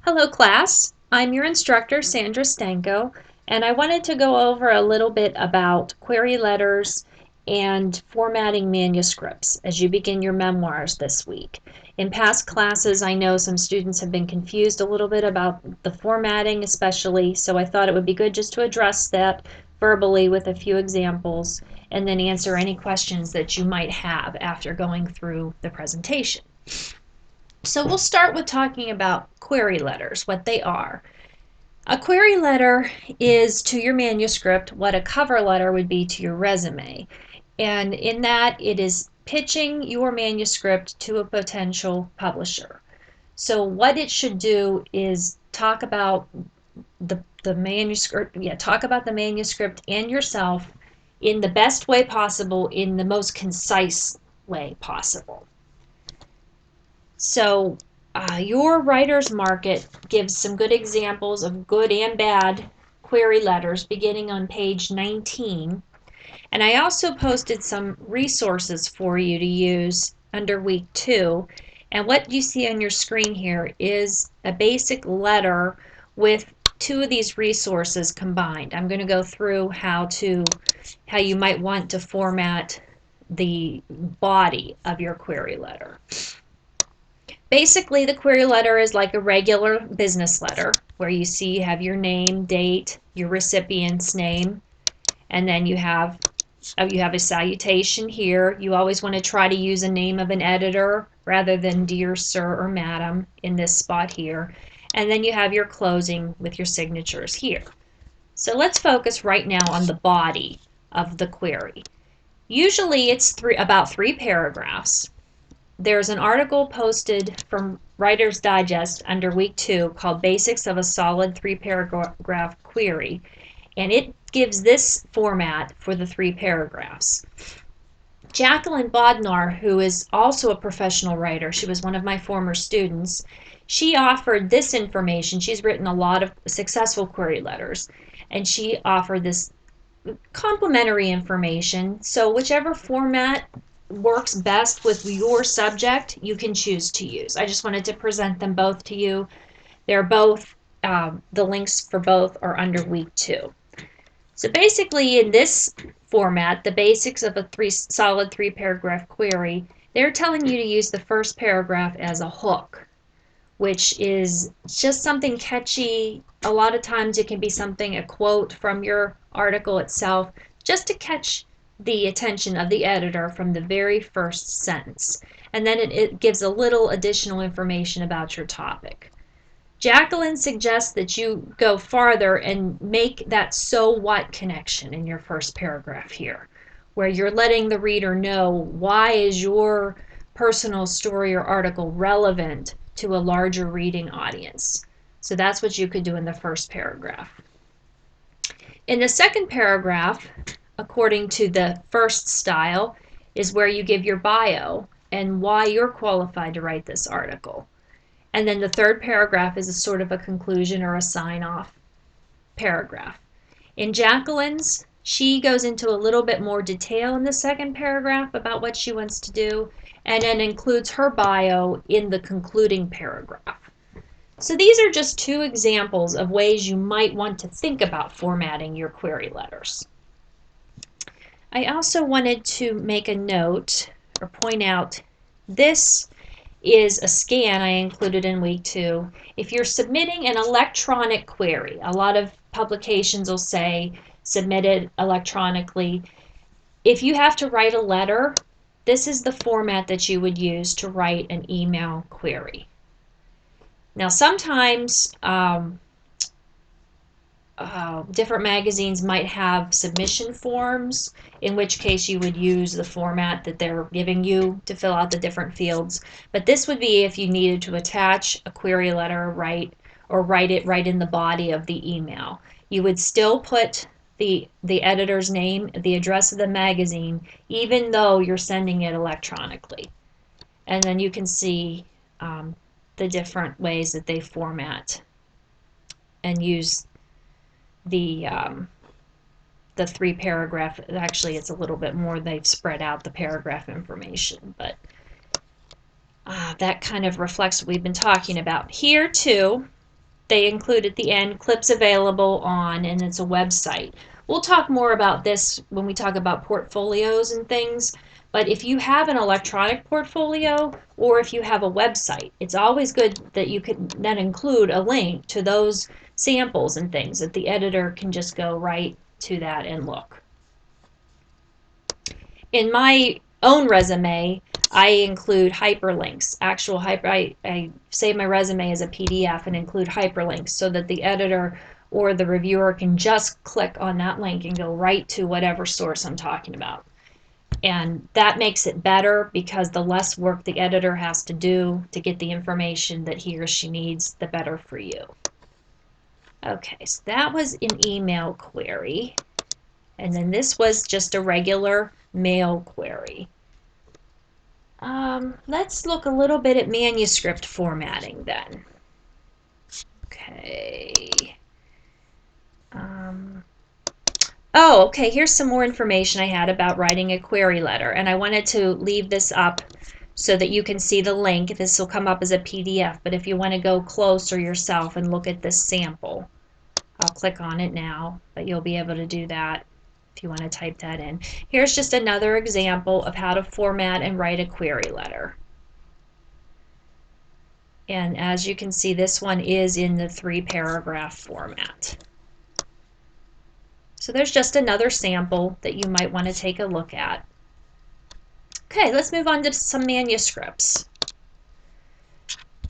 Hello class, I'm your instructor Sandra Stanko, and I wanted to go over a little bit about query letters and formatting manuscripts as you begin your memoirs this week. In past classes, I know some students have been confused a little bit about the formatting especially, so I thought it would be good just to address that verbally with a few examples and then answer any questions that you might have after going through the presentation. So we'll start with talking about query letters, what they are. A query letter is to your manuscript what a cover letter would be to your resume. And in that, it is pitching your manuscript to a potential publisher. So what it should do is talk about the manuscript, talk about the manuscript and yourself in the best way possible, in the most concise way possible. So your writer's market gives some good examples of good and bad query letters beginning on page 19. And I also posted some resources for you to use under week 2. And what you see on your screen here is a basic letter with two of these resources combined. I'm going to go through how you might want to format the body of your query letter. Basically, the query letter is like a regular business letter where you have your name, date, your recipient's name, and then you have a salutation here. You always want to try to use a name of an editor rather than dear sir or madam in this spot here. And then you have your closing with your signatures here. So let's focus right now on the body of the query. Usually it's about 3 paragraphs. There's an article posted from Writer's Digest under week 2 called Basics of a Solid 3-Paragraph Query, and it gives this format for the 3 paragraphs. Jacqueline Bodnar, who is also a professional writer, she was one of my former students, she offered this information. She's written a lot of successful query letters, and she offered this complimentary information. So whichever format works best with your subject, you can choose to use. I just wanted to present them both to you. They're both, the links for both are under week 2. So basically in this format, the basics of a solid 3-paragraph query, they're telling you to use the first paragraph as a hook, which is just something catchy. A lot of times it can be a quote from your article itself, just to catch the attention of the editor from the very first sentence. And then it gives a little additional information about your topic. Jacqueline suggests that you go farther and make that so what connection in your first paragraph here, where you're letting the reader know why is your personal story or article relevant to a larger reading audience. So that's what you could do in the first paragraph. In the second paragraph, according to the first style, is where you give your bio and why you're qualified to write this article. And then the third paragraph is a sort of a conclusion or a sign-off paragraph. In Jacqueline's, she goes into a little bit more detail in the second paragraph about what she wants to do, and then includes her bio in the concluding paragraph. So these are just 2 examples of ways you might want to think about formatting your query letters. I also wanted to make a note or point out this is a scan I included in week 2. If you're submitting an electronic query, a lot of publications will say submit it electronically. If you have to write a letter, this is the format that you would use to write an email query. Now sometimes different magazines might have submission forms, in which case you would use the format that they're giving you to fill out the different fields. But this would be if you needed to attach a query letter, write it right in the body of the email. You would still put the editor's name, the address of the magazine, even though you're sending it electronically. And then you can see the different ways that they format and use the 3-paragraph. Actually, it's a little bit more. They've spread out the paragraph information, but that kind of reflects what we've been talking about. Here too, they include at the end clips available on, and it's a website. We'll talk more about this when we talk about portfolios and things, but if you have an electronic portfolio or if you have a website, it's always good that you can then include a link to those samples and things that the editor can just go right to that and look. In my own resume, I include hyperlinks, I save my resume as a PDF and include hyperlinks so that the editor or the reviewer can just click on that link and go right to whatever source I'm talking about. And that makes it better because the less work the editor has to do to get the information that he or she needs, the better for you. Okay, so that was an email query. And then this was just a regular mail query. Let's look a little bit at manuscript formatting then. Okay. Okay, here's some more information I had about writing a query letter, and I wanted to leave this up so that you can see the link. This will come up as a PDF, but if you want to go closer yourself and look at this sample, I'll click on it now, but you'll be able to do that if you want to type that in. Here's just another example of how to format and write a query letter. And as you can see, this one is in the 3-paragraph format. So there's just another sample that you might want to take a look at. Okay, let's move on to some manuscripts.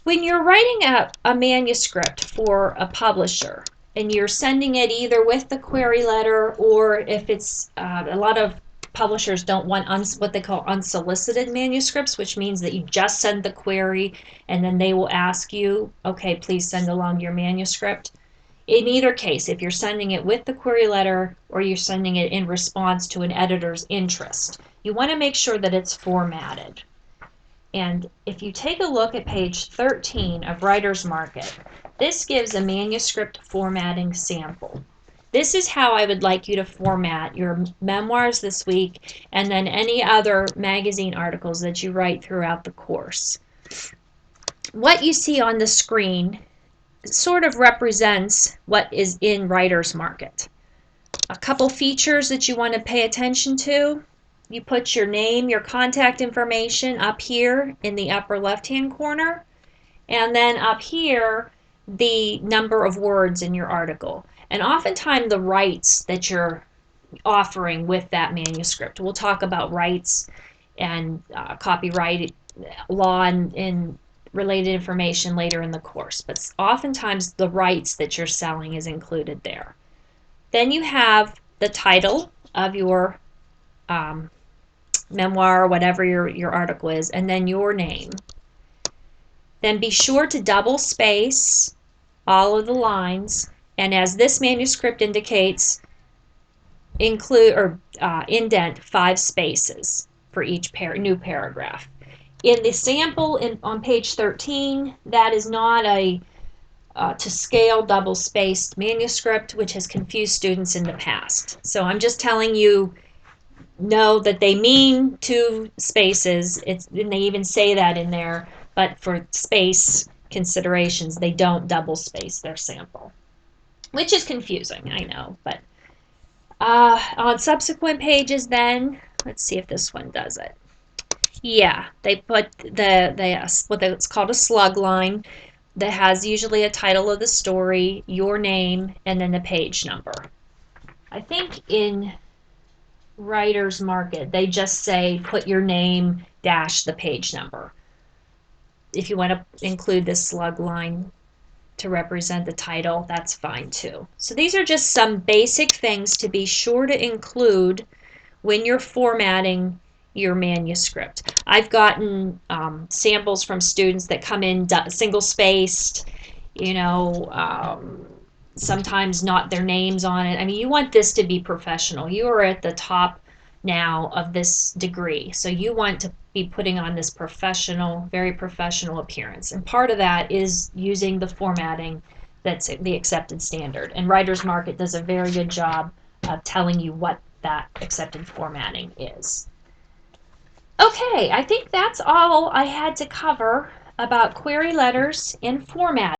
When you're writing a manuscript for a publisher and you're sending it either with the query letter, or if it's a lot of publishers don't want what they call unsolicited manuscripts, which means that you just send the query and then they will ask you, okay, please send along your manuscript. In either case, if you're sending it with the query letter or you're sending it in response to an editor's interest, you want to make sure that it's formatted. And if you take a look at page 13 of Writer's Market, this gives a manuscript formatting sample. This is how I would like you to format your memoirs this week and then any other magazine articles that you write throughout the course. What you see on the screen sort of represents what is in Writer's Market. A couple features that you want to pay attention to. You put your name, your contact information up here in the upper left-hand corner, and then up here the number of words in your article. And oftentimes the rights that you're offering with that manuscript. We'll talk about rights and copyright law and related information later in the course, but oftentimes the rights that you're selling is included there. Then you have the title of your memoir or whatever your article is, and then your name. Then be sure to double space all of the lines, and as this manuscript indicates, include or indent 5 spaces for each new paragraph. In the sample on page 13, that is not a to scale double-spaced manuscript, which has confused students in the past. So I'm just telling you, know that they mean 2 spaces. And they even say that in there, but for space considerations, they don't double-space their sample, which is confusing, I know. But on subsequent pages then, let's see if this one does it. Yeah, they put what's called a slug line that has usually a title of the story, your name, and then the page number. I think in Writer's Market they just say put your name dash the page number. If you want to include this slug line to represent the title, that's fine too. So these are just some basic things to be sure to include when you're formatting your manuscript. I've gotten samples from students that come in single-spaced, sometimes not their names on it. I mean, you want this to be professional. You are at the top now of this degree, so you want to be putting on this professional, very professional appearance. And part of that is using the formatting that's the accepted standard. And Writer's Market does a very good job of telling you what that accepted formatting is. Okay, I think that's all I had to cover about query letters and formatting.